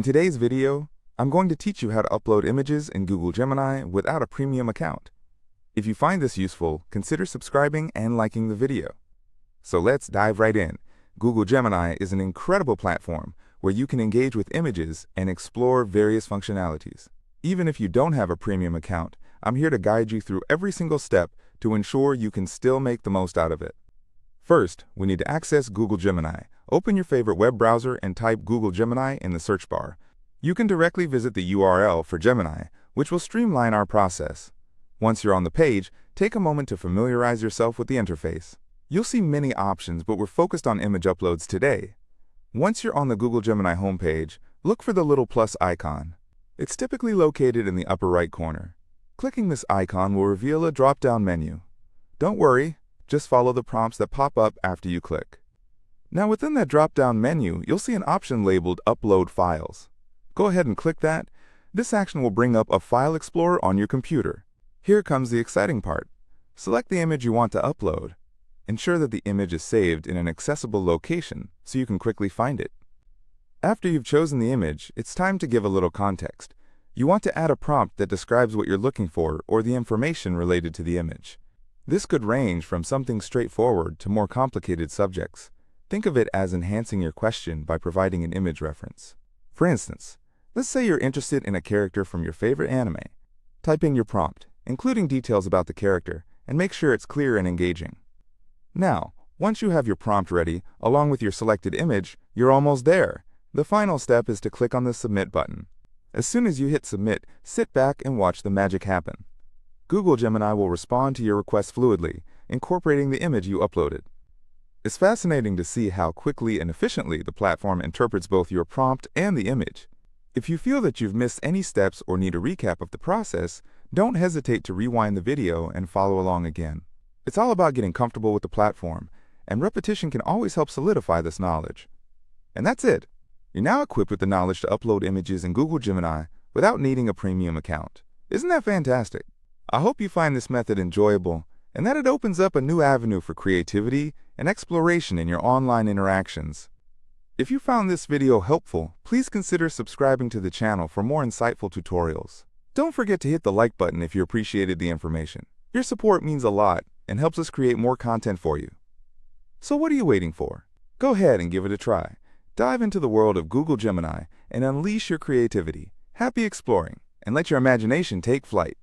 In today's video, I'm going to teach you how to upload images in Google Gemini without a premium account. If you find this useful, consider subscribing and liking the video. So let's dive right in. Google Gemini is an incredible platform where you can engage with images and explore various functionalities. Even if you don't have a premium account, I'm here to guide you through every single step to ensure you can still make the most out of it. First, we need to access Google Gemini. Open your favorite web browser and type Google Gemini in the search bar. You can directly visit the URL for Gemini, which will streamline our process. Once you're on the page, take a moment to familiarize yourself with the interface. You'll see many options, but we're focused on image uploads today. Once you're on the Google Gemini homepage, look for the little plus icon. It's typically located in the upper right corner. Clicking this icon will reveal a drop-down menu. Don't worry, just follow the prompts that pop up after you click. Now within that drop-down menu, you'll see an option labeled Upload Files. Go ahead and click that. This action will bring up a file explorer on your computer. Here comes the exciting part. Select the image you want to upload. Ensure that the image is saved in an accessible location so you can quickly find it. After you've chosen the image, it's time to give a little context. You want to add a prompt that describes what you're looking for or the information related to the image. This could range from something straightforward to more complicated subjects. Think of it as enhancing your question by providing an image reference. For instance, let's say you're interested in a character from your favorite anime. Type in your prompt, including details about the character, and make sure it's clear and engaging. Now, once you have your prompt ready, along with your selected image, you're almost there. The final step is to click on the Submit button. As soon as you hit Submit, sit back and watch the magic happen. Google Gemini will respond to your request fluidly, incorporating the image you uploaded. It's fascinating to see how quickly and efficiently the platform interprets both your prompt and the image. If you feel that you've missed any steps or need a recap of the process, don't hesitate to rewind the video and follow along again. It's all about getting comfortable with the platform, and repetition can always help solidify this knowledge. And that's it. You're now equipped with the knowledge to upload images in Google Gemini without needing a premium account. Isn't that fantastic? I hope you find this method enjoyable and that it opens up a new avenue for creativity and exploration in your online interactions. If you found this video helpful, please consider subscribing to the channel for more insightful tutorials. Don't forget to hit the like button if you appreciated the information. Your support means a lot and helps us create more content for you. So what are you waiting for? Go ahead and give it a try. Dive into the world of Google Gemini and unleash your creativity. Happy exploring, and let your imagination take flight.